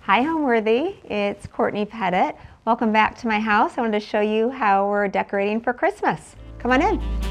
Hi Homeworthy, it's Courtney Petit. Welcome back to my house. I wanted to show you how we're decorating for Christmas. Come on in.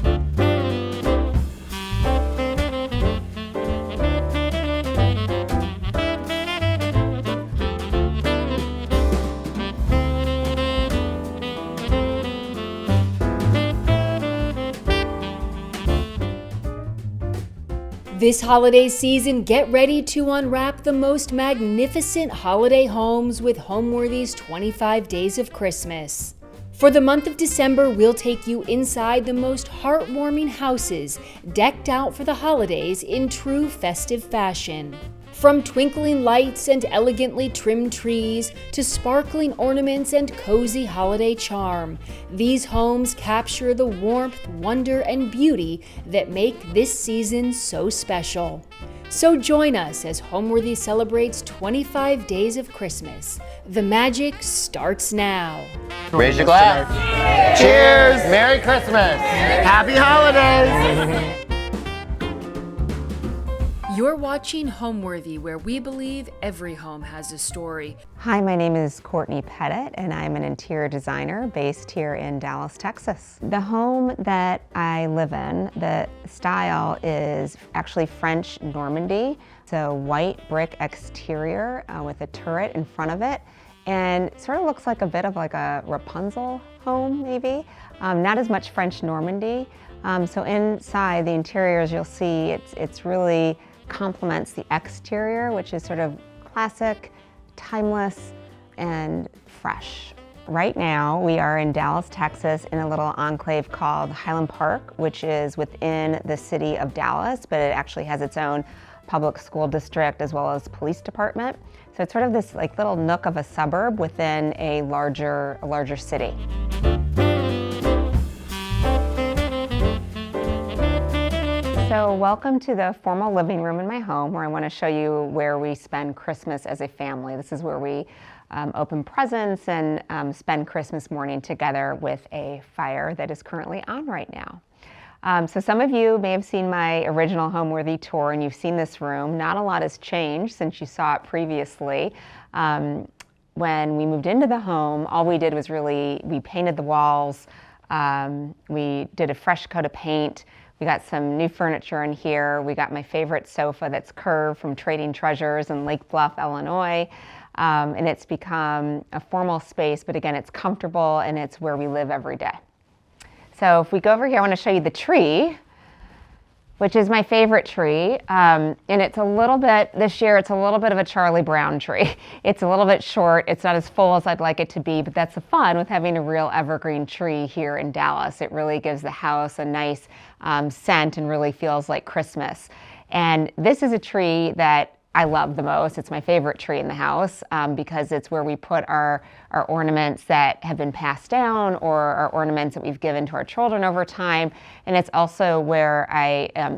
This holiday season, get ready to unwrap the most magnificent holiday homes with Homeworthy's 25 Days of Christmas. For the month of December, we'll take you inside the most heartwarming houses, decked out for the holidays in true festive fashion. From twinkling lights and elegantly trimmed trees to sparkling ornaments and cozy holiday charm, these homes capture the warmth, wonder, and beauty that make this season so special. So join us as Homeworthy celebrates 25 days of Christmas. The magic starts now. Raise your glass. Cheers! Merry Christmas! Happy holidays! You're watching Homeworthy, where we believe every home has a story. Hi, my name is Courtney Petit, and I'm an interior designer based here in Dallas, Texas. The home that I live in, the style is actually French Normandy. It's a white brick exterior with a turret in front of it, and it sort of looks like a bit of like a Rapunzel home, maybe. Not as much French Normandy. So inside the interiors, you'll see it's really complements the exterior, which is sort of classic, timeless, and fresh. Right now, we are in Dallas, Texas, in a little enclave called Highland Park, which is within the city of Dallas, but it actually has its own public school district as well as police department. So it's sort of this like little nook of a suburb within a larger city. So welcome to the formal living room in my home, where I want to show you where we spend Christmas as a family. This is where we open presents and spend Christmas morning together with a fire that is currently on right now. So some of you may have seen my original Homeworthy tour, and you've seen this room. Not a lot has changed since you saw it previously. When we moved into the home, all we did was we painted the walls. We did a fresh coat of paint. We got some new furniture in here. We got my favorite sofa that's curved from Trading Treasures in Lake Bluff, Illinois. And it's become a formal space, but again, it's comfortable and it's where we live every day. So if we go over here, I want to show you the tree, which is my favorite tree. And it's a little bit, this year, it's a little bit of a Charlie Brown tree. It's a little bit short. It's not as full as I'd like it to be, but that's the fun with having a real evergreen tree here in Dallas. It really gives the house a nice scent and really feels like Christmas. And this is a tree that I love the most. It's my favorite tree in the house because it's where we put our ornaments that have been passed down, or our ornaments that we've given to our children over time. And it's also where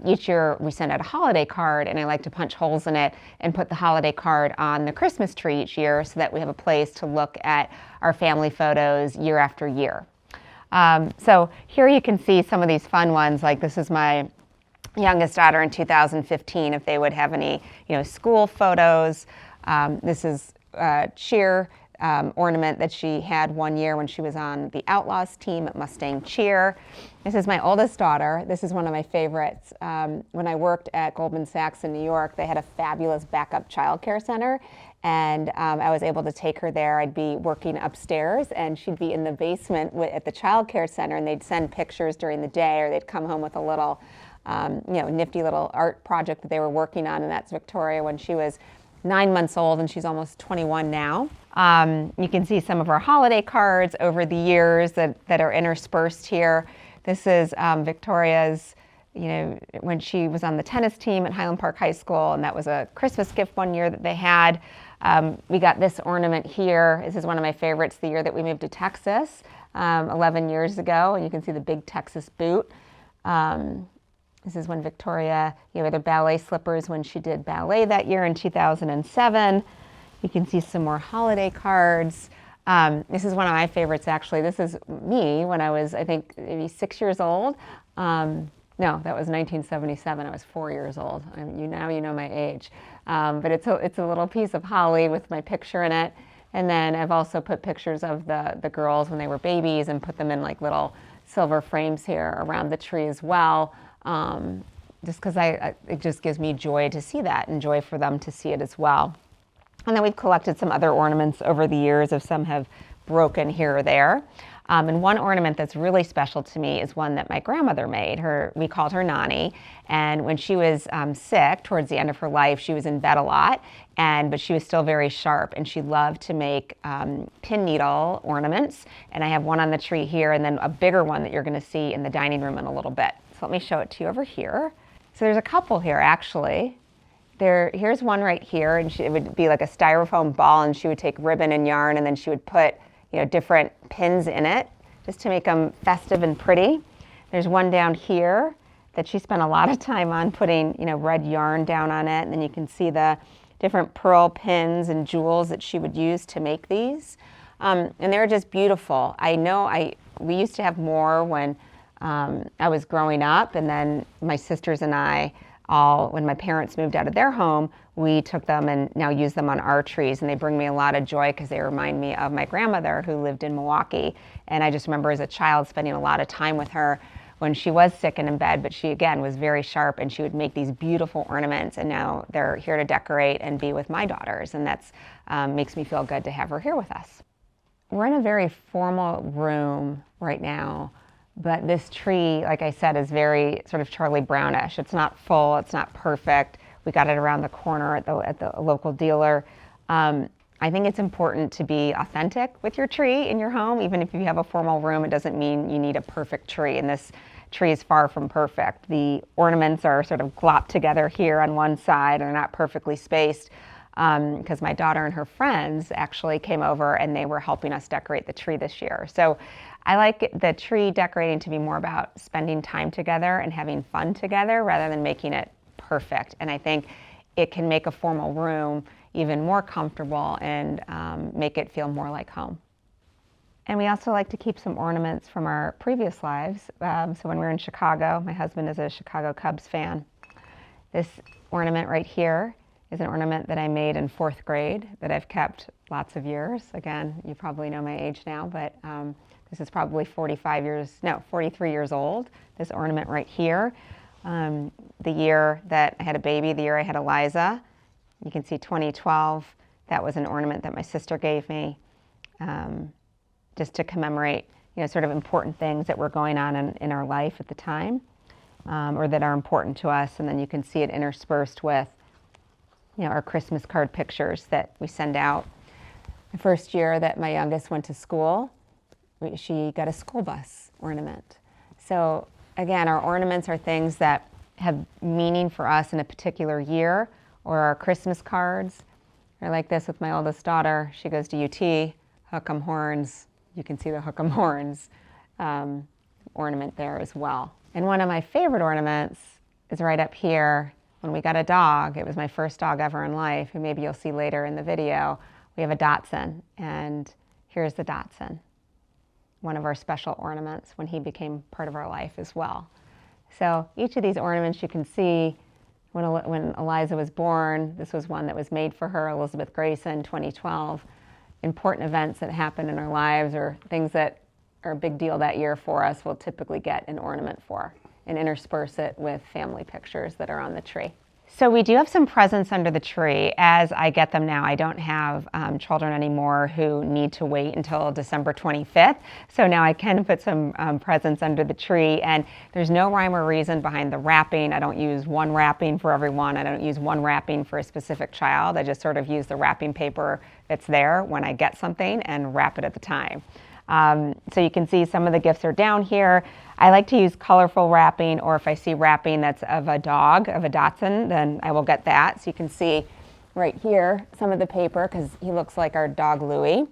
each year we send out a holiday card, and I like to punch holes in it and put the holiday card on the Christmas tree each year so that we have a place to look at our family photos year after year. So here you can see some of these fun ones, like this is my youngest daughter in 2015, if they would have any, school photos. This is a cheer ornament that she had one year when she was on the Outlaws team at Mustang Cheer. This is my oldest daughter. This is one of my favorites. When I worked at Goldman Sachs in New York, they had a fabulous backup childcare center, and I was able to take her there. I'd be working upstairs, and she'd be in the basement at the childcare center, and they'd send pictures during the day, or they'd come home with a little nifty little art project that they were working on, and that's Victoria when she was 9 months old, and she's almost 21 now. You can see some of our holiday cards over the years that are interspersed here. This is Victoria's, when she was on the tennis team at Highland Park High School, and that was a Christmas gift one year that they had. We got this ornament here. This is one of my favorites, the year that we moved to Texas 11 years ago, and you can see the big Texas boot. This is when Victoria, had her ballet slippers when she did ballet that year in 2007. You can see some more holiday cards. This is one of my favorites, actually. This is me when I was, I think, maybe 6 years old. No, that was 1977. I was 4 years old. Now you know my age. But it's a little piece of holly with my picture in it. And then I've also put pictures of the girls when they were babies and put them in like little silver frames here around the tree as well. Just because it just gives me joy to see that and joy for them to see it as well. And then we've collected some other ornaments over the years, if some have broken here or there. And one ornament that's really special to me is one that my grandmother made. We called her Nani. And when she was sick, towards the end of her life, she was in bed a lot, but she was still very sharp. And she loved to make pin needle ornaments. And I have one on the tree here, and then a bigger one that you're going to see in the dining room in a little bit. So let me show it to you over here. So there's a couple here, actually. Here's one right here, and it would be like a styrofoam ball, and she would take ribbon and yarn, and then she would put different pins in it just to make them festive and pretty. There's one down here that she spent a lot of time on putting red yarn down on it, and then you can see the different pearl pins and jewels that she would use to make these. And they're just beautiful. I know we used to have more when I was growing up, and then my sisters and I when my parents moved out of their home, we took them and now use them on our trees, and they bring me a lot of joy because they remind me of my grandmother who lived in Milwaukee. And I just remember as a child spending a lot of time with her when she was sick and in bed, but she again was very sharp, and she would make these beautiful ornaments, and now they're here to decorate and be with my daughters, and that's makes me feel good to have her here with us. We're in a very formal room right now. But this tree, like I said, is very sort of Charlie Brownish. It's not full, it's not perfect. We got it around the corner at the local dealer. I think it's important to be authentic with your tree in your home. Even if you have a formal room, it doesn't mean you need a perfect tree, and this tree is far from perfect. The ornaments are sort of glopped together here on one side, and are not perfectly spaced, because my daughter and her friends actually came over and they were helping us decorate the tree this year. So I like the tree decorating to be more about spending time together and having fun together rather than making it perfect. And I think it can make a formal room even more comfortable and make it feel more like home. And we also like to keep some ornaments from our previous lives. So when we were in Chicago, my husband is a Chicago Cubs fan. This ornament right here is an ornament that I made in 4th grade that I've kept lots of years. Again, you probably know my age now, but this is probably 43 years old, this ornament right here. The year that I had a baby, the year I had Eliza, you can see 2012, that was an ornament that my sister gave me just to commemorate sort of important things that were going on in our life at the time, or that are important to us. And then you can see it interspersed with our Christmas card pictures that we send out. The first year that my youngest went to school, she got a school bus ornament. So again, our ornaments are things that have meaning for us in a particular year, or our Christmas cards are like this with my oldest daughter. She goes to UT, hook 'em horns. You can see the hook 'em horns ornament there as well. And one of my favorite ornaments is right up here. When we got a dog, it was my first dog ever in life, and maybe you'll see later in the video, we have a Dachshund, and here's the Dachshund, one of our special ornaments when he became part of our life as well. So each of these ornaments you can see, when Eliza was born, this was one that was made for her, Elizabeth Grayson, 2012. Important events that happen in our lives, or things that are a big deal that year for us, we'll typically get an ornament for, and intersperse it with family pictures that are on the tree. So we do have some presents under the tree as I get them now. I don't have children anymore who need to wait until December 25th. So now I can put some presents under the tree, and there's no rhyme or reason behind the wrapping. I don't use one wrapping for everyone. I don't use one wrapping for a specific child. I just sort of use the wrapping paper that's there when I get something and wrap it at the time. So you can see some of the gifts are down here. I like to use colorful wrapping, or if I see wrapping that's of a dog, of a Dachshund, then I will get that. So you can see right here some of the paper, because he looks like our dog Louie.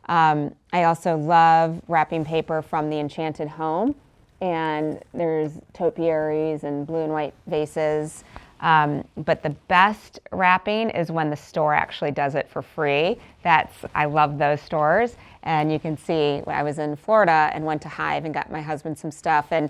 I also love wrapping paper from the Enchanted Home, and there's topiaries and blue and white vases. But the best wrapping is when the store actually does it for free. I love those stores. And you can see I was in Florida and went to Hive and got my husband some stuff, and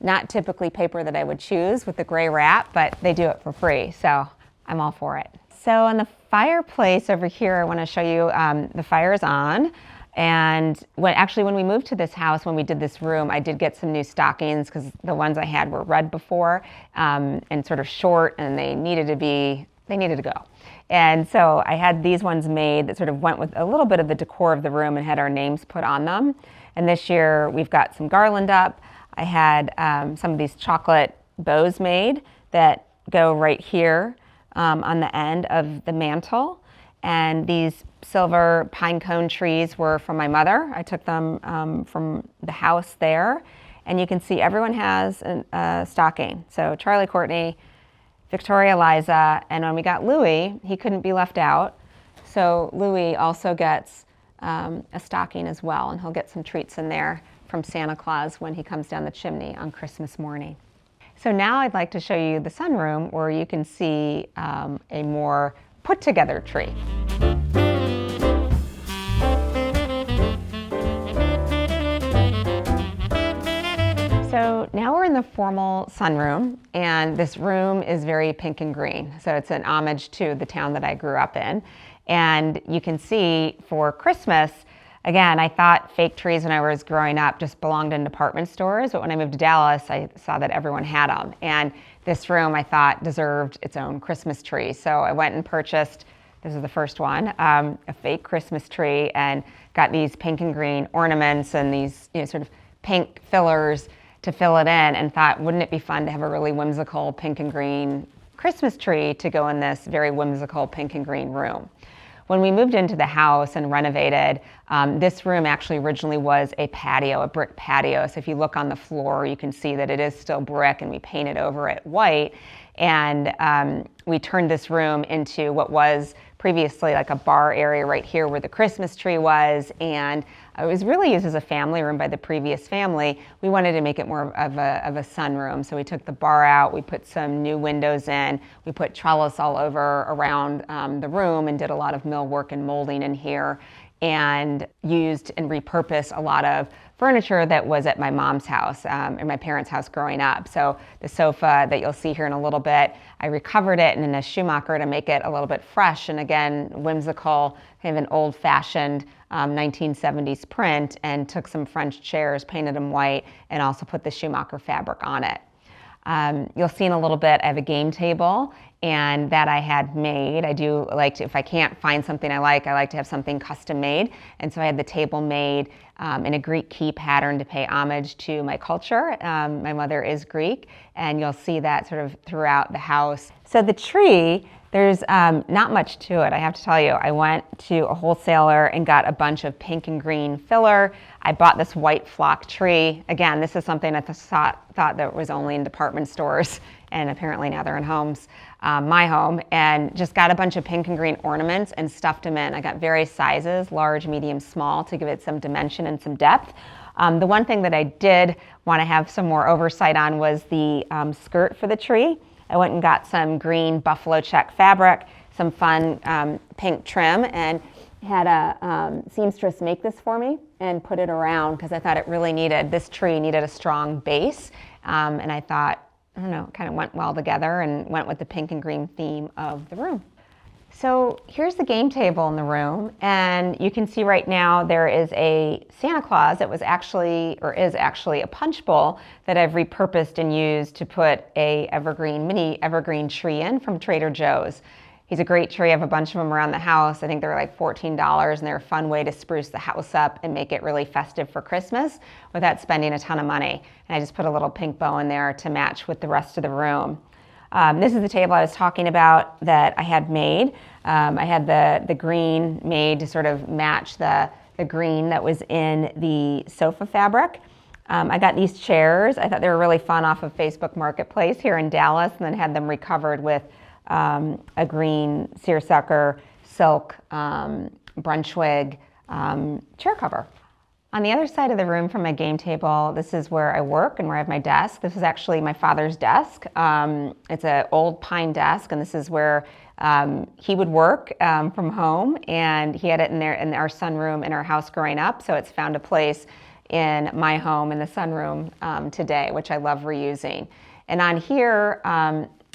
not typically paper that I would choose with the gray wrap, but they do it for free. So I'm all for it. So on the fireplace over here, I want to show you the fire is on. And when we moved to this house, when we did this room, I did get some new stockings because the ones I had were red before and sort of short, and they needed to go. And so I had these ones made that sort of went with a little bit of the decor of the room and had our names put on them. And this year we've got some garland up. I had some of these chocolate bows made that go right here on the end of the mantle. And these silver pine cone trees were from my mother. I took them from the house there. And you can see everyone has a stocking. So Charlie, Courtney, Victoria, Liza, and when we got Louis, he couldn't be left out. So Louis also gets a stocking as well, and he'll get some treats in there from Santa Claus when he comes down the chimney on Christmas morning. So now I'd like to show you the sunroom where you can see a more put together tree. So now we're in the formal sunroom, and this room is very pink and green. So it's an homage to the town that I grew up in. And you can see for Christmas, again, I thought fake trees when I was growing up just belonged in department stores, but when I moved to Dallas, I saw that everyone had them. And this room I thought deserved its own Christmas tree. So I went and purchased, this is the first one, a fake Christmas tree, and got these pink and green ornaments and these sort of pink fillers to fill it in, and thought, wouldn't it be fun to have a really whimsical pink and green Christmas tree to go in this very whimsical pink and green room. When we moved into the house and renovated, this room actually originally was a patio, a brick patio. So if you look on the floor, you can see that it is still brick, and we painted over it white. And we turned this room into what was previously like a bar area right here where the Christmas tree was, and it was really used as a family room by the previous family. We wanted to make it more of a sunroom, so we took the bar out, we put some new windows in, we put trellis all over around the room and did a lot of millwork and molding in here, and used and repurposed a lot of furniture that was at my mom's house, or my parents' house growing up. So the sofa that you'll see here in a little bit, I recovered it in a Schumacher to make it a little bit fresh and again, whimsical, kind of an old-fashioned 1970s print, and took some French chairs, painted them white, and also put the Schumacher fabric on it. You'll see in a little bit, I have a game table, and that I had made. I do like to, if I can't find something I like to have something custom made. And so I had the table made in a Greek key pattern to pay homage to my culture. My mother is Greek, and you'll see that sort of throughout the house. So the tree, there's not much to it, I have to tell you. I went to a wholesaler and got a bunch of pink and green filler. I bought this white flock tree. Again, this is something I thought that was only in department stores, and apparently now they're in homes, my home, and just got a bunch of pink and green ornaments and stuffed them in. I got various sizes, large, medium, small, to give it some dimension and some depth. The one thing that I did want to have some more oversight on was the skirt for the tree. I went and got some green buffalo check fabric, some fun pink trim, and had a seamstress make this for me and put it around because I thought this tree needed a strong base. And I thought, I don't know, it kind of went well together and went with the pink and green theme of the room. So here's the game table in the room, and you can see right now there is a Santa Claus that is actually a punch bowl that I've repurposed and used to put a mini evergreen tree in from Trader Joe's. He's a great tree. I have a bunch of them around the house. I think they're like $14, and they're a fun way to spruce the house up and make it really festive for Christmas without spending a ton of money. And I just put a little pink bow in there to match with the rest of the room. This is the table I was talking about that I had made. I had the green made to sort of match the green that was in the sofa fabric. I got these chairs. I thought they were really fun off of Facebook Marketplace here in Dallas, and then had them recovered with a green seersucker silk brunchwig chair cover. On the other side of the room from my game table, this is where I work and where I have my desk. This is actually my father's desk. It's an old pine desk, and this is where he would work from home, and he had it in there in our sunroom in our house growing up, so it's found a place in my home in the sunroom today, which I love reusing. And on here,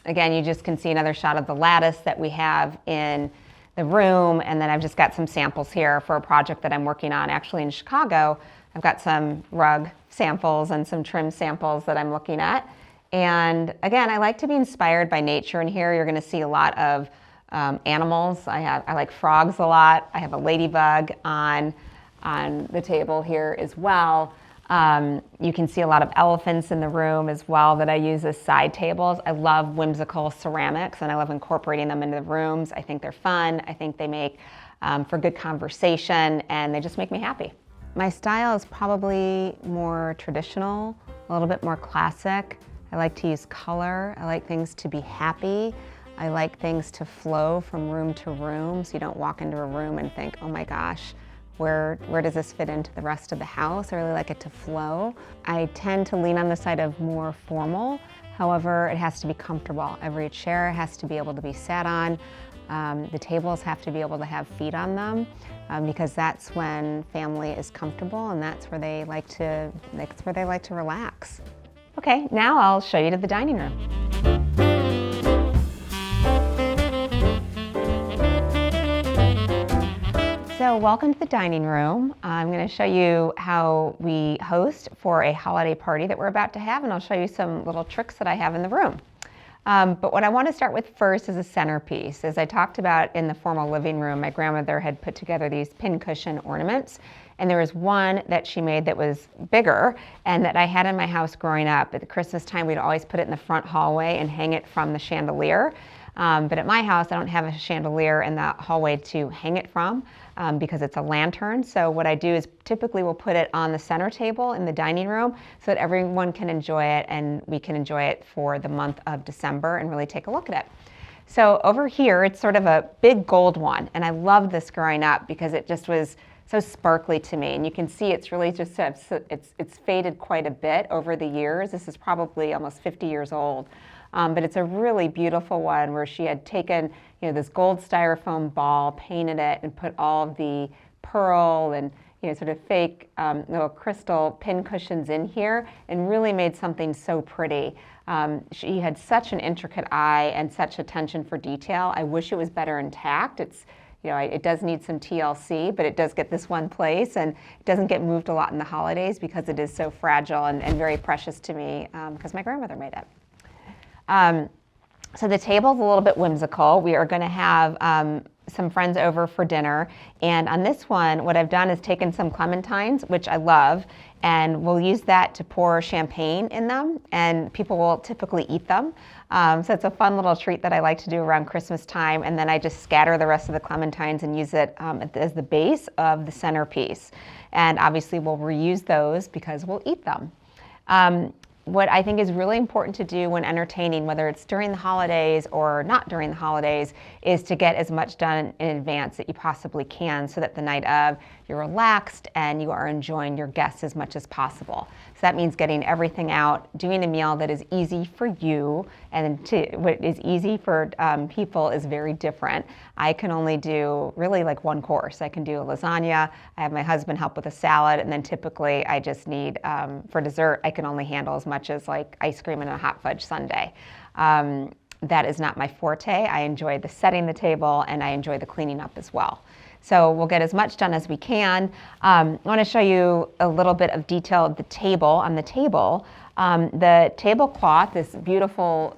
Again, you just can see another shot of the lattice that we have in the room, and then I've just got some samples here for a project that I'm working on actually in Chicago. I've got some rug samples and some trim samples that I'm looking at. And again, I like to be inspired by nature, and here you're going to see a lot of animals. I like frogs a lot. I have a ladybug on the table here as well. You can see a lot of elephants in the room as well that I use as side tables. I love whimsical ceramics, and I love incorporating them into the rooms. I think they're fun. I think they make for good conversation, and they just make me happy. My style is probably more traditional, a little bit more classic. I like to use color. I like things to be happy. I like things to flow from room to room, so you don't walk into a room and think, oh my gosh, where does this fit into the rest of the house? I really like it to flow. I tend to lean on the side of more formal. However, it has to be comfortable. Every chair has to be able to be sat on. The tables have to be able to have feet on them because that's when family is comfortable, and that's where they like to relax. Okay, now I'll show you to the dining room. So welcome to the dining room. I'm going to show you how we host for a holiday party that we're about to have, and I'll show you some little tricks that I have in the room. But what I want to start with first is a centerpiece. As I talked about in the formal living room, my grandmother had put together these pincushion ornaments, and there was one that she made that was bigger and that I had in my house growing up. At the Christmas time, we'd always put it in the front hallway and hang it from the chandelier. But at my house, I don't have a chandelier in the hallway to hang it from because it's a lantern. So what I do is typically we'll put it on the center table in the dining room so that everyone can enjoy it, and we can enjoy it for the month of December and really take a look at it. So over here, it's sort of a big gold one, and I loved this growing up because it just was so sparkly to me. And you can see it's really just, it's faded quite a bit over the years. This is probably almost 50 years old. But it's a really beautiful one where she had taken, this gold styrofoam ball, painted it, and put all of the pearl and, sort of fake little crystal pin cushions in here, and really made something so pretty. She had such an intricate eye and such attention for detail. I wish it was better intact. It does need some TLC, but it does get this one place, and it doesn't get moved a lot in the holidays because it is so fragile and very precious to me because my grandmother made it. So the table's a little bit whimsical. We are going to have some friends over for dinner, and on this one, what I've done is taken some clementines, which I love, and we'll use that to pour champagne in them, and people will typically eat them. So it's a fun little treat that I like to do around Christmas time, and then I just scatter the rest of the clementines and use it as the base of the centerpiece. And obviously we'll reuse those because we'll eat them. What I think is really important to do when entertaining, whether it's during the holidays or not during the holidays, is to get as much done in advance that you possibly can so that the night of you're relaxed and you are enjoying your guests as much as possible. So that means getting everything out, doing a meal that is easy for you, and what is easy for people is very different. I can only do really like one course. I can do a lasagna, I have my husband help with a salad, and then typically I just need, for dessert, I can only handle as much as like ice cream and a hot fudge sundae. That is not my forte. I enjoy the setting the table, and I enjoy the cleaning up as well. So we'll get as much done as we can. I want to show you a little bit of detail of the table. On the table, the tablecloth, this beautiful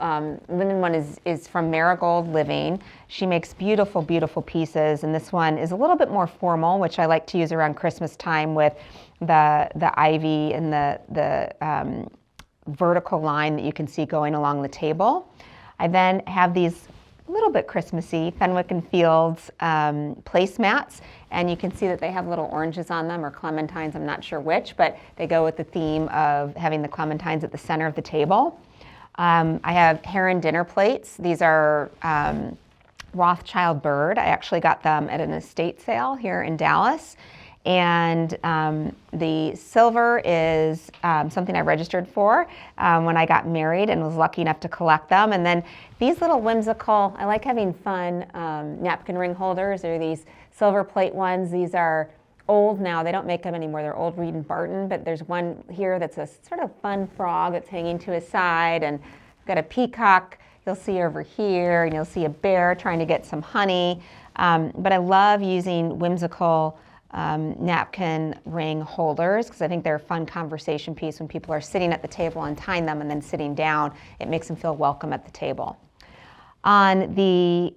linen one is from Marigold Living. She makes beautiful, beautiful pieces, and this one is a little bit more formal, which I like to use around Christmas time with the ivy and the vertical line that you can see going along the table. I then have these a little bit Christmassy Fenwick and Fields placemats, and you can see that they have little oranges on them, or clementines, I'm not sure which, but they go with the theme of having the clementines at the center of the table. I have heron dinner plates. These are Rothschild bird. I actually got them at an estate sale here in Dallas. And the silver is something I registered for when I got married and was lucky enough to collect them. And then these little whimsical, I like having fun napkin ring holders. They're these silver plate ones. These are old now. They don't make them anymore. They're old Reed and Barton, but there's one here that's a sort of fun frog that's hanging to his side, and I've got a peacock you'll see over here, and you'll see a bear trying to get some honey. But I love using whimsical napkin ring holders because I think they're a fun conversation piece when people are sitting at the table, untying them and then sitting down. It makes them feel welcome at the table. On the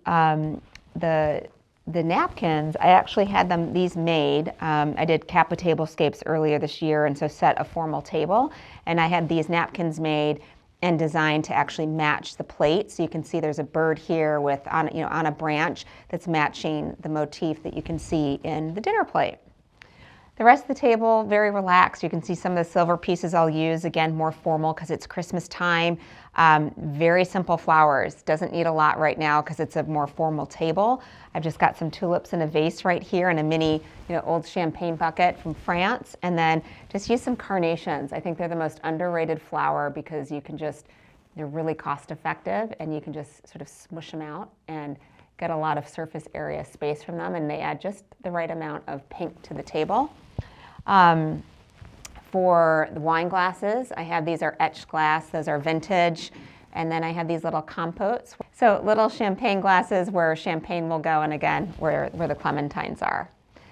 napkins, I actually had these made. I did Kappa tablescapes earlier this year, and so set a formal table. And I had these napkins made and designed to actually match the plate. So you can see there's a bird here with on a branch that's matching the motif that you can see in the dinner plate. The rest of the table, very relaxed. You can see some of the silver pieces I'll use, again, more formal because it's Christmas time. Very simple flowers. Doesn't need a lot right now because it's a more formal table. I've just got some tulips in a vase right here and a mini, old champagne bucket from France. And then just use some carnations. I think they're the most underrated flower because they're really cost effective and you can just sort of smush them out and get a lot of surface area space from them, and they add just the right amount of pink to the table. For the wine glasses, these are etched glass, those are vintage, and then I have these little compotes. So little champagne glasses where champagne will go, and again, where the clementines are.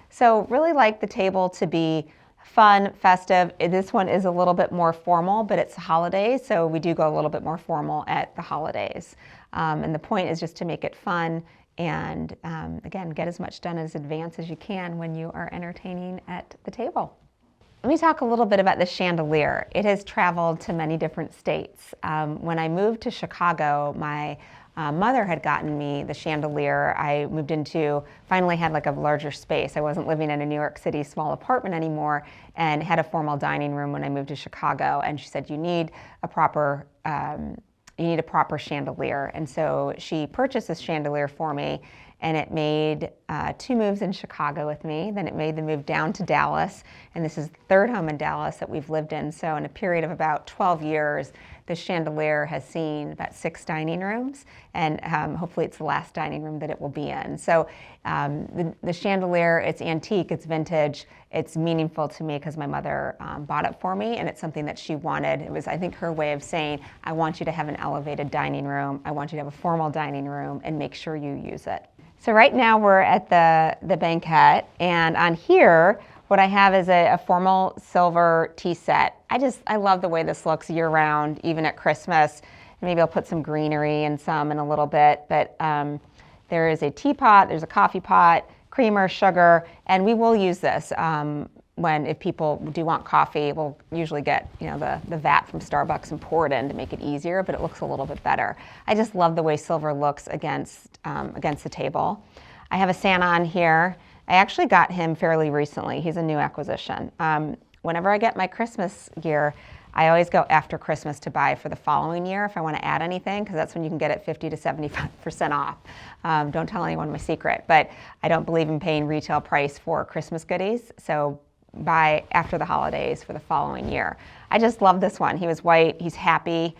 So really like the table to be fun, festive. This one is a little bit more formal, but it's the holidays, so we do go a little bit more formal at the holidays. And the point is just to make it fun and, again, get as much done as advance as you can when you are entertaining at the table. Let me talk a little bit about the chandelier. It has traveled to many different states. When I moved to Chicago, my mother had gotten me the chandelier. I finally had like a larger space. I wasn't living in a New York City small apartment anymore and had a formal dining room when I moved to Chicago. And she said, you need a proper chandelier. And so she purchased this chandelier for me, and it made 2 moves in Chicago with me. Then it made the move down to Dallas, and this is the 3rd home in Dallas that we've lived in. So in a period of about 12 years, the chandelier has seen about 6 dining rooms, and hopefully it's the last dining room that it will be in. So the chandelier, it's antique, it's vintage, it's meaningful to me because my mother bought it for me, and it's something that she wanted. It was, I think, her way of saying, I want you to have an elevated dining room, I want you to have a formal dining room, and make sure you use it. So right now we're at the banquette, and on here, what I have is a formal silver tea set. I love the way this looks year-round, even at Christmas. Maybe I'll put some greenery in a little bit, but there is a teapot, there's a coffee pot, creamer, sugar, and we will use this if people do want coffee. We'll usually get the vat from Starbucks and pour it in to make it easier, but it looks a little bit better. I just love the way silver looks against the table. I have a Santa on here. I actually got him fairly recently. He's a new acquisition. Whenever I get my Christmas gear, I always go after Christmas to buy for the following year if I want to add anything, because that's when you can get it 50 to 75% off. Don't tell anyone my secret, but I don't believe in paying retail price for Christmas goodies, so buy after the holidays for the following year. I just love this one. He was white, he's happy,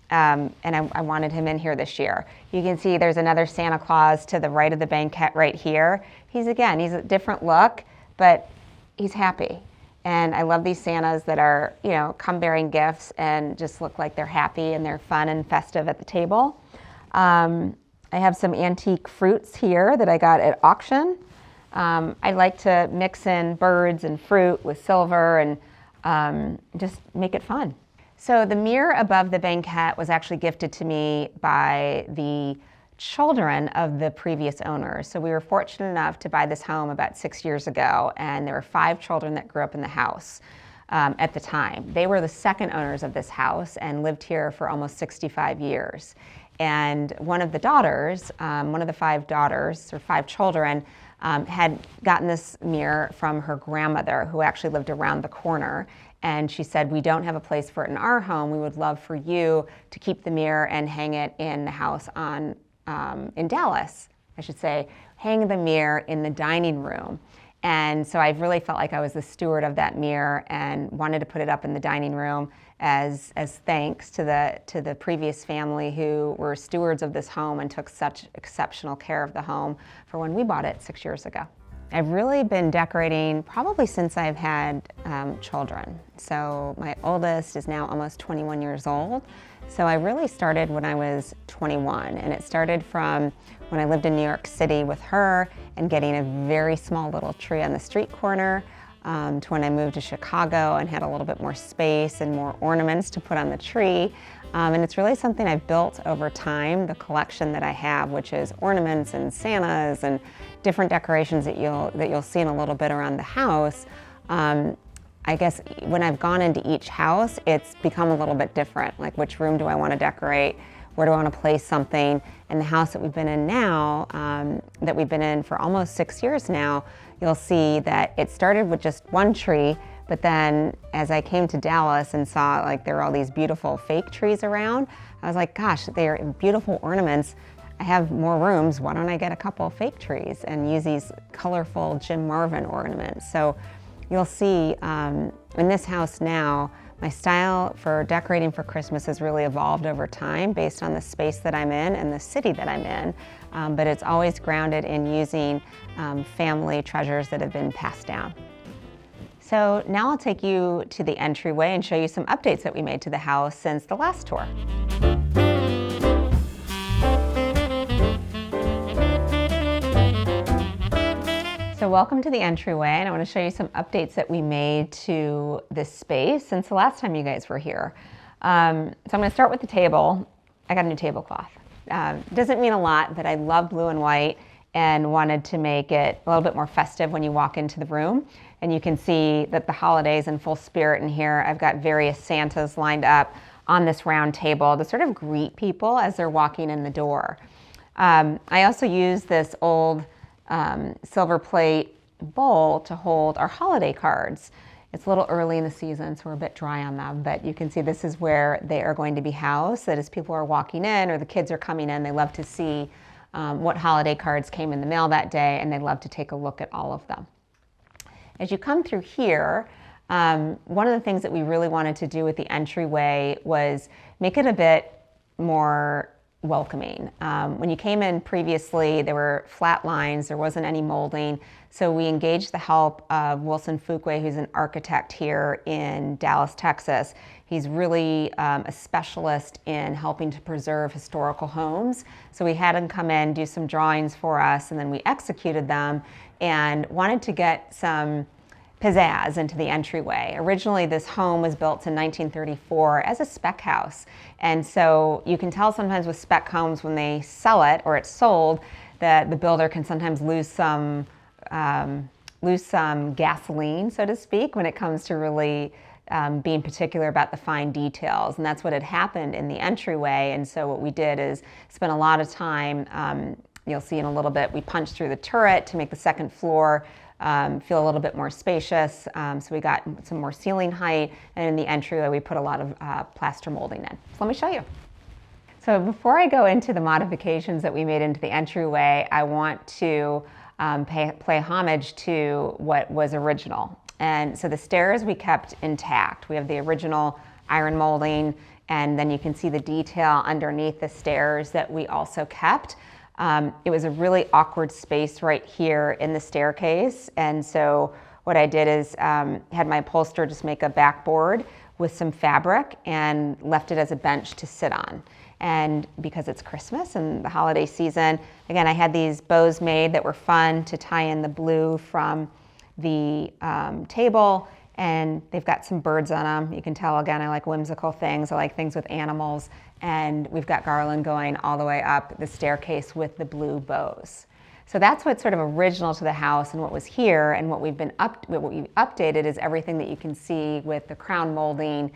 and I wanted him in here this year. You can see there's another Santa Claus to the right of the banquette right here. He's a different look, but he's happy. And I love these Santas that are, come bearing gifts and just look like they're happy and they're fun and festive at the table. I have some antique fruits here that I got at auction. I like to mix in birds and fruit with silver and just make it fun. So the mirror above the banquette was actually gifted to me by the children of the previous owners. So we were fortunate enough to buy this home about 6 years ago, and there were 5 children that grew up in the house at the time. They were the second owners of this house and lived here for almost 65 years. And one of the daughters, one of the 5 daughters, or 5 children, had gotten this mirror from her grandmother, who actually lived around the corner. And she said, we don't have a place for it in our home. We would love for you to keep the mirror and hang it in the house in Dallas, I should say, hang the mirror in the dining room. And so I really felt like I was the steward of that mirror and wanted to put it up in the dining room as thanks to the previous family who were stewards of this home and took such exceptional care of the home for when we bought it 6 years ago. I've really been decorating probably since I've had children. So my oldest is now almost 21 years old, So I really started when I was 21, and it started from when I lived in New York City with her and getting a very small little tree on the street corner, to when I moved to Chicago and had a little bit more space and more ornaments to put on the tree. And it's really something I've built over time, the collection that I have, which is ornaments and Santas and different decorations that you'll see in a little bit around the house. I guess when I've gone into each house, it's become a little bit different. Like, which room do I want to decorate? Where do I want to place something? And the house that we've been in now, that we've been in for almost 6 years now, you'll see that it started with just one tree, but then as I came to Dallas and saw like there were all these beautiful fake trees around, I was like, gosh, they're beautiful ornaments. I have more rooms, why don't I get a couple of fake trees and use these colorful Jim Marvin ornaments? So you'll see in this house now, my style for decorating for Christmas has really evolved over time based on the space that I'm in and the city that I'm in, but it's always grounded in using family treasures that have been passed down. So now I'll take you to the entryway and show you some updates that we made to the house since the last tour. So welcome to the entryway, and I want to show you some updates that we made to this space since the last time you guys were here. So I'm going to start with the table. I got a new tablecloth. Doesn't mean a lot, but I love blue and white and wanted to make it a little bit more festive when you walk into the room. And you can see that the holiday's in full spirit in here. I've got various Santas lined up on this round table to sort of greet people as they're walking in the door. I also use this old silver plate bowl to hold our holiday cards. It's a little early in the season, so we're a bit dry on them, but you can see this is where they are going to be housed, that as people are walking in or the kids are coming in, they love to see what holiday cards came in the mail that day, and they love to take a look at all of them. As you come through here, one of the things that we really wanted to do with the entryway was make it a bit more welcoming. When you came in previously, there were flat lines, there wasn't any molding, so we engaged the help of Wilson Fuqua, who's an architect here in Dallas, Texas. He's really a specialist in helping to preserve historical homes. So we had him come in, do some drawings for us, and then we executed them and wanted to get some pizzazz into the entryway. Originally, this home was built in 1934 as a spec house. And so you can tell sometimes with spec homes when they sell it or it's sold that the builder can sometimes lose some gasoline, so to speak, when it comes to really being particular about the fine details. And that's what had happened in the entryway. And so what we did is spend a lot of time, you'll see in a little bit, we punched through the turret to make the second floor feel a little bit more spacious. So we got some more ceiling height, and in the entryway we put a lot of plaster molding in. So let me show you. So before I go into the modifications that we made into the entryway, I want to play homage to what was original. And so the stairs we kept intact. We have the original iron molding, and then you can see the detail underneath the stairs that we also kept. It was a really awkward space right here in the staircase, and so what I did is had my upholsterer just make a backboard with some fabric and left it as a bench to sit on. And because it's Christmas and the holiday season, again, I had these bows made that were fun to tie in the blue from the table, and they've got some birds on them. You can tell, again, I like whimsical things. I like things with animals. And we've got garland going all the way up the staircase with the blue bows. So that's what's sort of original to the house and what was here, and what we've updated is everything that you can see with the crown molding.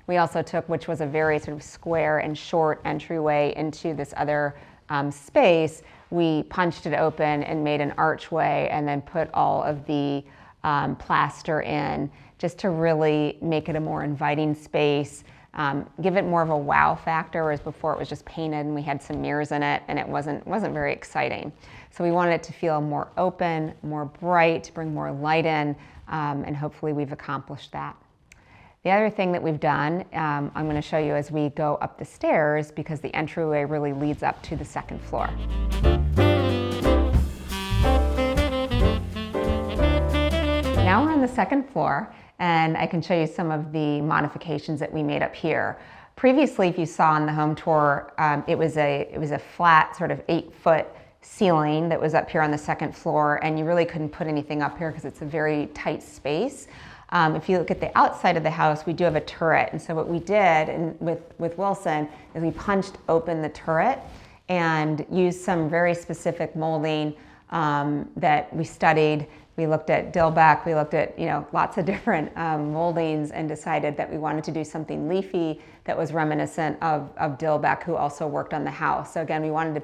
We also took, which was a very sort of square and short entryway into this other space, we punched it open and made an archway and then put all of the plaster in just to really make it a more inviting space. Give it more of a wow factor, whereas before it was just painted and we had some mirrors in it and it wasn't very exciting. So we wanted it to feel more open, more bright, bring more light in, and hopefully we've accomplished that. The other thing that we've done, I'm going to show you as we go up the stairs, because the entryway really leads up to the second floor. Now we're on the second floor, and I can show you some of the modifications that we made up here. Previously, if you saw on the home tour, it was a flat sort of 8-foot ceiling that was up here on the second floor, and you really couldn't put anything up here because it's a very tight space. If you look at the outside of the house, we do have a turret, and so what we did with Wilson is we punched open the turret and used some very specific molding that we studied. We looked at Dilbeck, we looked at lots of different moldings, and decided that we wanted to do something leafy that was reminiscent of Dilbeck, who also worked on the house. So again, we wanted to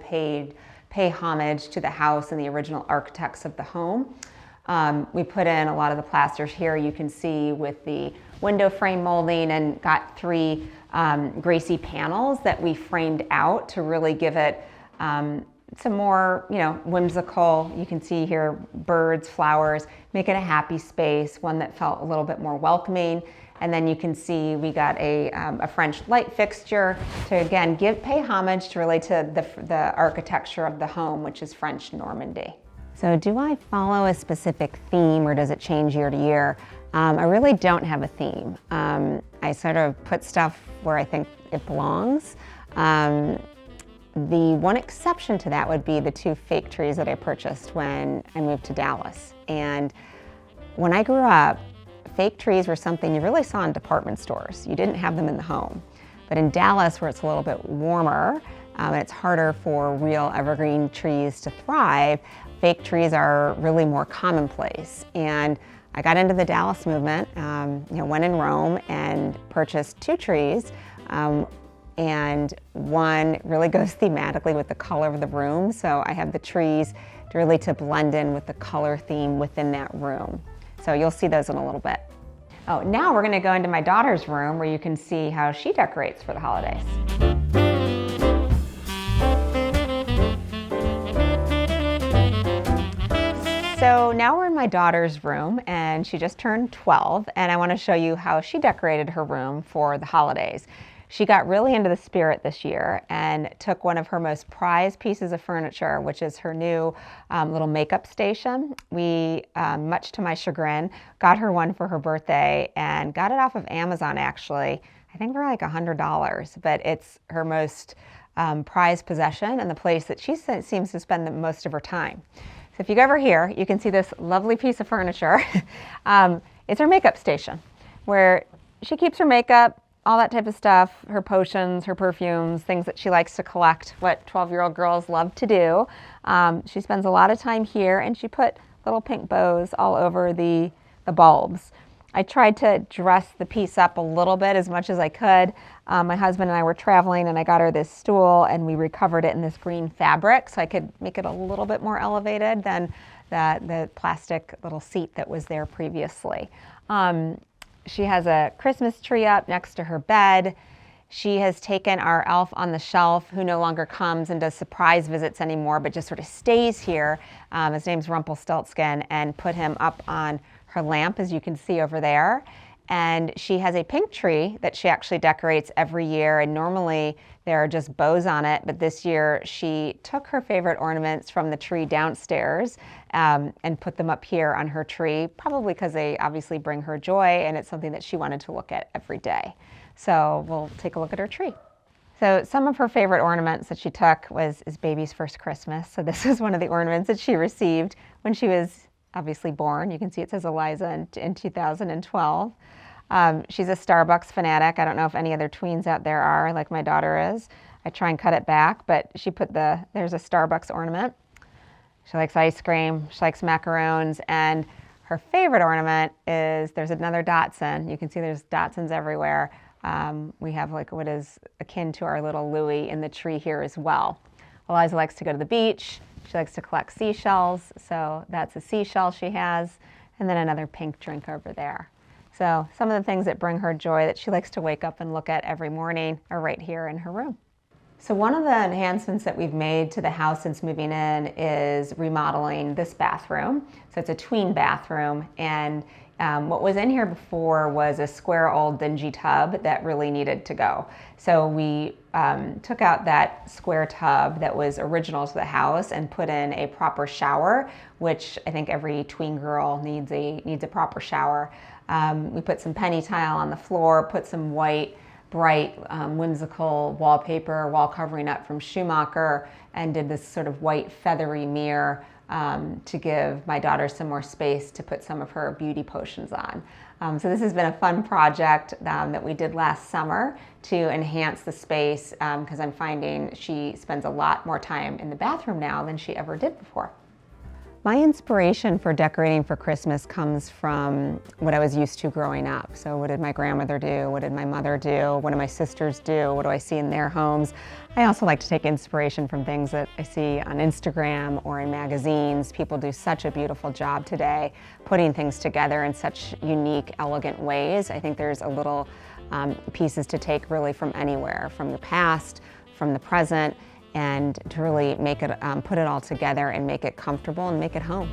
pay homage to the house and the original architects of the home. We put in a lot of the plasters here, you can see, with the window frame molding, and got 3 Gracie panels that we framed out to really give it some more, whimsical. You can see here birds, flowers, make it a happy space, one that felt a little bit more welcoming. And then you can see we got a French light fixture to, again, pay homage to really to the architecture of the home, which is French Normandy. So do I follow a specific theme, or does it change year to year? I really don't have a theme. I sort of put stuff where I think it belongs. The one exception to that would be the 2 fake trees that I purchased when I moved to Dallas. And when I grew up, fake trees were something you really saw in department stores. You didn't have them in the home. But in Dallas, where it's a little bit warmer, and it's harder for real evergreen trees to thrive, fake trees are really more commonplace. And I got into the Dallas movement, went in Rome and purchased 2 trees. And one really goes thematically with the color of the room. So I have the trees really to blend in with the color theme within that room. So you'll see those in a little bit. Oh, now we're gonna go into my daughter's room, where you can see how she decorates for the holidays. So now we're in my daughter's room, and she just turned 12, and I want to show you how she decorated her room for the holidays. She got really into the spirit this year and took one of her most prized pieces of furniture, which is her new little makeup station. We, much to my chagrin, got her one for her birthday, and got it off of Amazon, actually. I think for like $100, but it's her most prized possession, and the place that she seems to spend the most of her time. So if you go over here, you can see this lovely piece of furniture. It's her makeup station, where she keeps her makeup, all that type of stuff, her potions, her perfumes, things that she likes to collect, what 12-year-old girls love to do. She spends a lot of time here, and she put little pink bows all over the bulbs. I tried to dress the piece up a little bit as much as I could. My husband and I were traveling, and I got her this stool, and we recovered it in this green fabric so I could make it a little bit more elevated than the plastic little seat that was there previously. She has a Christmas tree up next to her bed. She has taken our elf on the shelf, who no longer comes and does surprise visits anymore, but just sort of stays here. His name's Rumpelstiltskin, and put him up on her lamp, as you can see over there. And she has a pink tree that she actually decorates every year, and normally there are just bows on it, but this year she took her favorite ornaments from the tree downstairs and put them up here on her tree, probably because they obviously bring her joy, and it's something that she wanted to look at every day. So we'll take a look at her tree. So some of her favorite ornaments that she took is baby's first Christmas. So this is one of the ornaments that she received when she was obviously born. You can see it says Eliza in 2012. She's a Starbucks fanatic. I don't know if any other tweens out there are, like my daughter is. I try and cut it back, but she put there's a Starbucks ornament. She likes ice cream, she likes macarons, and her favorite ornament is, there's another Dachshund. You can see there's Dachshunds everywhere. We have like what is akin to our little Louie in the tree here as well. Eliza likes to go to the beach. She likes to collect seashells, so that's a seashell she has, and then another pink drink over there. So some of the things that bring her joy that she likes to wake up and look at every morning are right here in her room. So one of the enhancements that we've made to the house since moving in is remodeling this bathroom. So it's a tween bathroom, and what was in here before was a square old dingy tub that really needed to go. So we took out that square tub that was original to the house and put in a proper shower, which I think every tween girl needs a proper shower. We put some penny tile on the floor, put some white bright, whimsical wallpaper, wall covering up from Schumacher, and did this sort of white feathery mirror to give my daughter some more space to put some of her beauty potions on. So this has been a fun project that we did last summer to enhance the space because I'm finding she spends a lot more time in the bathroom now than she ever did before. My inspiration for decorating for Christmas comes from what I was used to growing up. So what did my grandmother do? What did my mother do? What do my sisters do? What do I see in their homes? I also like to take inspiration from things that I see on Instagram or in magazines. People do such a beautiful job today putting things together in such unique, elegant ways. I think there's a little pieces to take really from anywhere, from your past, from the present, and to really make it, put it all together and make it comfortable and make it home.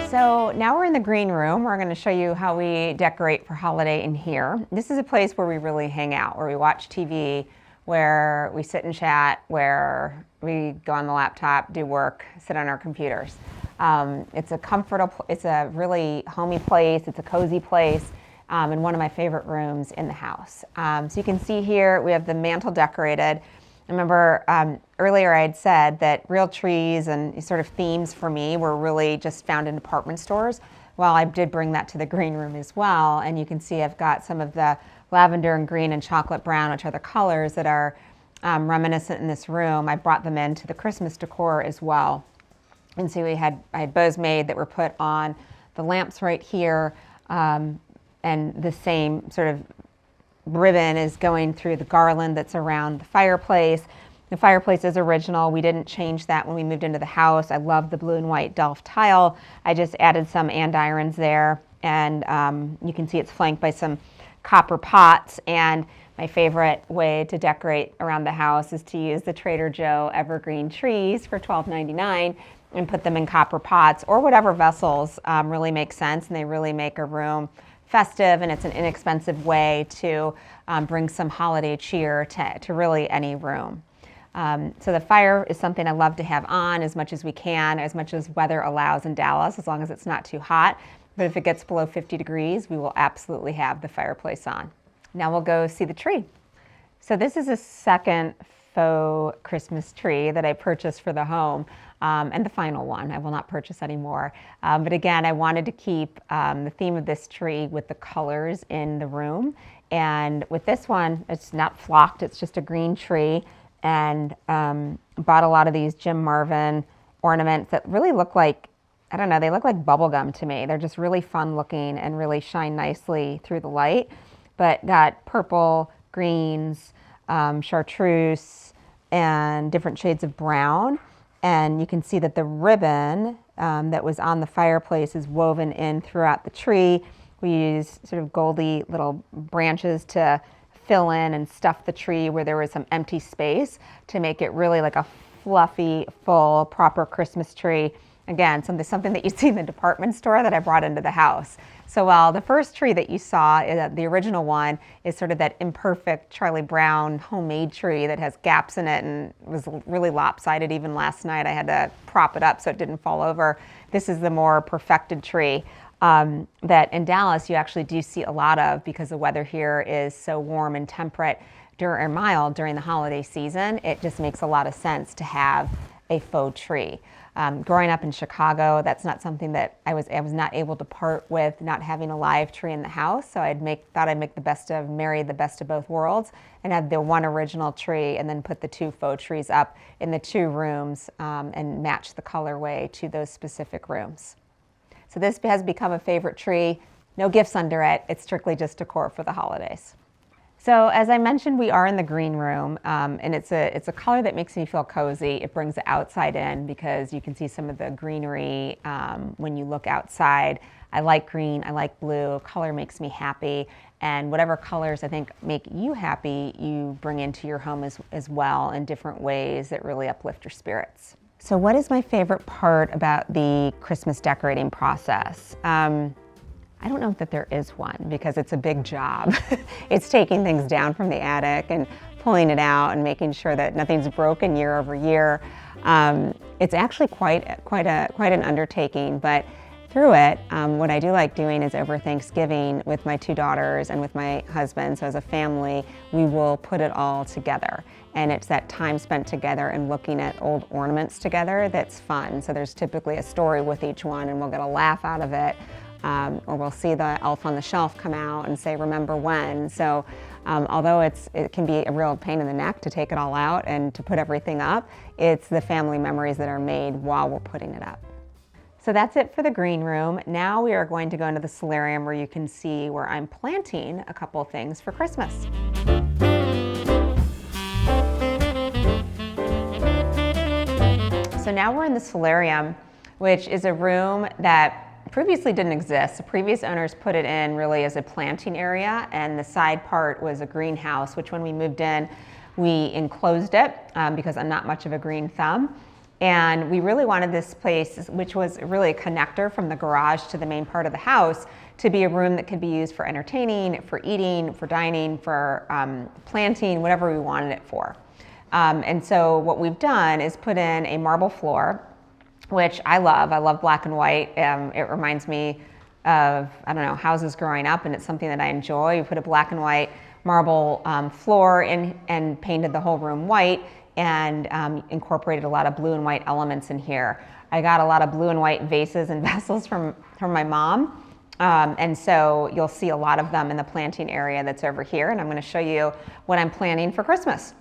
So now we're in the green room. We're going to show you how we decorate for holiday in here. This is a place where we really hang out, where we watch TV, where we sit and chat, where we go on the laptop, do work, sit on our computers. It's a comfortable, it's a really homey place. It's a cozy place. In one of my favorite rooms in the house. So you can see here we have the mantle decorated. I remember earlier I had said that real trees and sort of themes for me were really just found in department stores. Well, I did bring that to the green room as well, and you can see I've got some of the lavender and green and chocolate brown, which are the colors that are reminiscent in this room. I brought them into the Christmas decor as well. And so I had bows made that were put on the lamps right here. And the same sort of ribbon is going through the garland that's around the fireplace. The fireplace is original. We didn't change that when we moved into the house. I love the blue and white Delft tile. I just added some andirons there, and you can see it's flanked by some copper pots. And my favorite way to decorate around the house is to use the Trader Joe evergreen trees for $12.99 and put them in copper pots or whatever vessels really make sense, and they really make a room festive, and it's an inexpensive way to bring some holiday cheer to really any room. So the fire is something I love to have on as much as we can, as much as weather allows in Dallas, as long as it's not too hot. But if it gets below 50 degrees, we will absolutely have the fireplace on. Now we'll go see the tree. So this is a second faux Christmas tree that I purchased for the home. And the final one. I will not purchase any more. But again, I wanted to keep the theme of this tree with the colors in the room. And with this one, it's not flocked, it's just a green tree. And bought a lot of these Jim Marvin ornaments that really look like, I don't know, they look like bubble gum to me. They're just really fun looking and really shine nicely through the light. But got purple, greens, chartreuse, and different shades of brown. And you can see that the ribbon that was on the fireplace is woven in throughout the tree. We use sort of goldy little branches to fill in and stuff the tree where there was some empty space to make it really like a fluffy, full, proper Christmas tree. Again, something that you see in the department store that I brought into the house. So while the first tree that you saw, the original one, is sort of that imperfect Charlie Brown homemade tree that has gaps in it and was really lopsided. Even last night I had to prop it up so it didn't fall over. This is the more perfected tree that in Dallas you actually do see a lot of because the weather here is so warm and temperate or mild during the holiday season. It just makes a lot of sense to have a faux tree. Growing up in Chicago, that's not something that I was not able to part with, not having a live tree in the house. So thought I'd marry the best of both worlds and have the one original tree and then put the two faux trees up in the two rooms and match the colorway to those specific rooms. So this has become a favorite tree. No gifts under it. It's strictly just decor for the holidays. So as I mentioned, we are in the green room, and it's a color that makes me feel cozy. It brings the outside in because you can see some of the greenery when you look outside. I like green, I like blue. Color makes me happy, and whatever colors I think make you happy, you bring into your home as well in different ways that really uplift your spirits. So what is my favorite part about the Christmas decorating process? I don't know that there is one because it's a big job. It's taking things down from the attic and pulling it out and making sure that nothing's broken year over year. It's actually quite an undertaking, but through it, what I do like doing is over Thanksgiving with my 2 daughters and with my husband, so as a family, we will put it all together. And it's that time spent together and looking at old ornaments together that's fun. So there's typically a story with each one, and we'll get a laugh out of it. Or we'll see the elf on the shelf come out and say, remember when. So although it can be a real pain in the neck to take it all out and to put everything up, it's the family memories that are made while we're putting it up. So that's it for the green room. Now we are going to go into the solarium where you can see where I'm planting a couple things for Christmas. So now we're in the solarium, which is a room that previously didn't exist. The previous owners put it in really as a planting area, and the side part was a greenhouse, which when we moved in, we enclosed it because I'm not much of a green thumb. And we really wanted this place, which was really a connector from the garage to the main part of the house, to be a room that could be used for entertaining, for eating, for dining, for planting, whatever we wanted it for. And so what we've done is put in a marble floor, which I love. I love black and white. It reminds me of, I don't know, houses growing up, and it's something that I enjoy. We put a black and white marble floor in and painted the whole room white, and incorporated a lot of blue and white elements in here. I got a lot of blue and white vases and vessels from my mom, and so you'll see a lot of them in the planting area that's over here, and I'm going to show you what I'm planning for Christmas.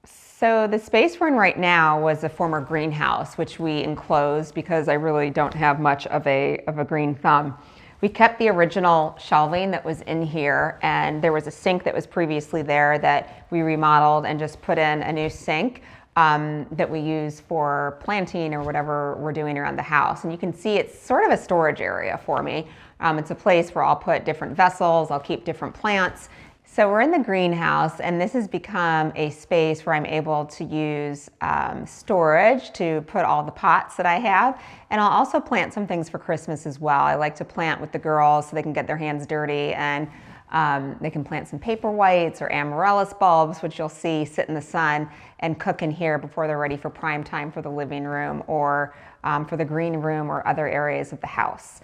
So the space we're in right now was a former greenhouse, which we enclosed because I really don't have much of a green thumb. We kept the original shelving that was in here, and there was a sink that was previously there that we remodeled and just put in a new sink that we use for planting or whatever we're doing around the house. And you can see it's sort of a storage area for me. It's a place where I'll put different vessels, I'll keep different plants. So we're in the greenhouse, and this has become a space where I'm able to use storage to put all the pots that I have. And I'll also plant some things for Christmas as well. I like to plant with the girls so they can get their hands dirty, and they can plant some paper whites or amaryllis bulbs, which you'll see sit in the sun and cook in here before they're ready for prime time for the living room or for the green room or other areas of the house.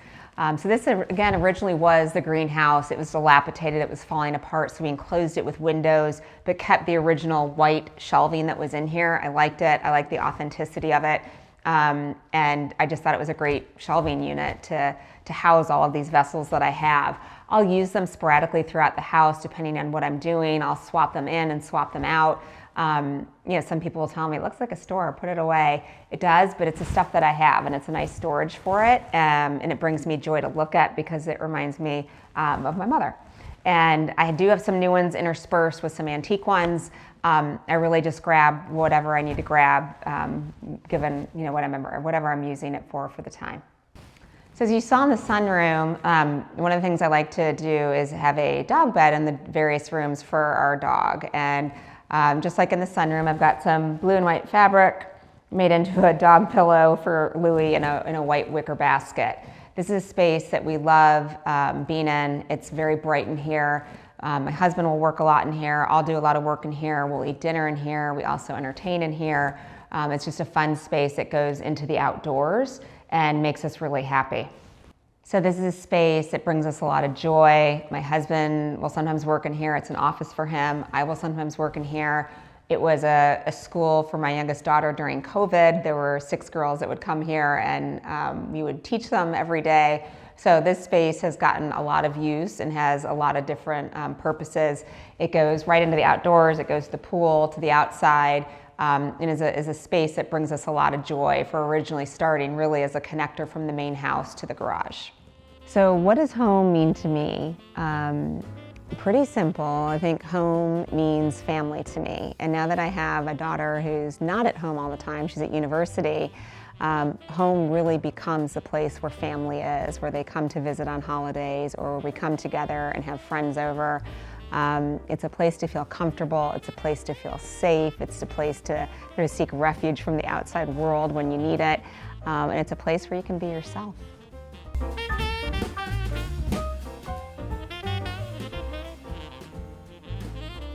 So this, again, originally was the greenhouse. It was dilapidated, it was falling apart, so we enclosed it with windows, but kept the original white shelving that was in here. I liked it, I liked the authenticity of it, and I just thought it was a great shelving unit to house all of these vessels that I have. I'll use them sporadically throughout the house, depending on what I'm doing. I'll swap them in and swap them out. Some people will tell me, it looks like a store, put it away. It does, but it's the stuff that I have, and it's a nice storage for it, and it brings me joy to look at because it reminds me of my mother. And I do have some new ones interspersed with some antique ones. I really just grab whatever I need to grab, given whatever I'm using it for the time. So as you saw in the sunroom, one of the things I like to do is have a dog bed in the various rooms for our dog. And just like in the sunroom, I've got some blue and white fabric made into a dog pillow for Louie in a white wicker basket. This is a space that we love being in. It's very bright in here. My husband will work a lot in here. I'll do a lot of work in here. We'll eat dinner in here. We also entertain in here. It's just a fun space that goes into the outdoors and makes us really happy. So this is a space that brings us a lot of joy. My husband will sometimes work in here. It's an office for him. I will sometimes work in here. It was a school for my youngest daughter during COVID. There were 6 girls that would come here, and we would teach them every day. So this space has gotten a lot of use and has a lot of different purposes. It goes right into the outdoors. It goes to the pool, to the outside. And is a space that brings us a lot of joy for originally starting really as a connector from the main house to the garage. So what does home mean to me? Pretty simple. I think home means family to me. And now that I have a daughter who's not at home all the time, she's at university, home really becomes the place where family is, where they come to visit on holidays or where we come together and have friends over. It's a place to feel comfortable, it's a place to feel safe, it's a place to sort of seek refuge from the outside world when you need it, and it's a place where you can be yourself.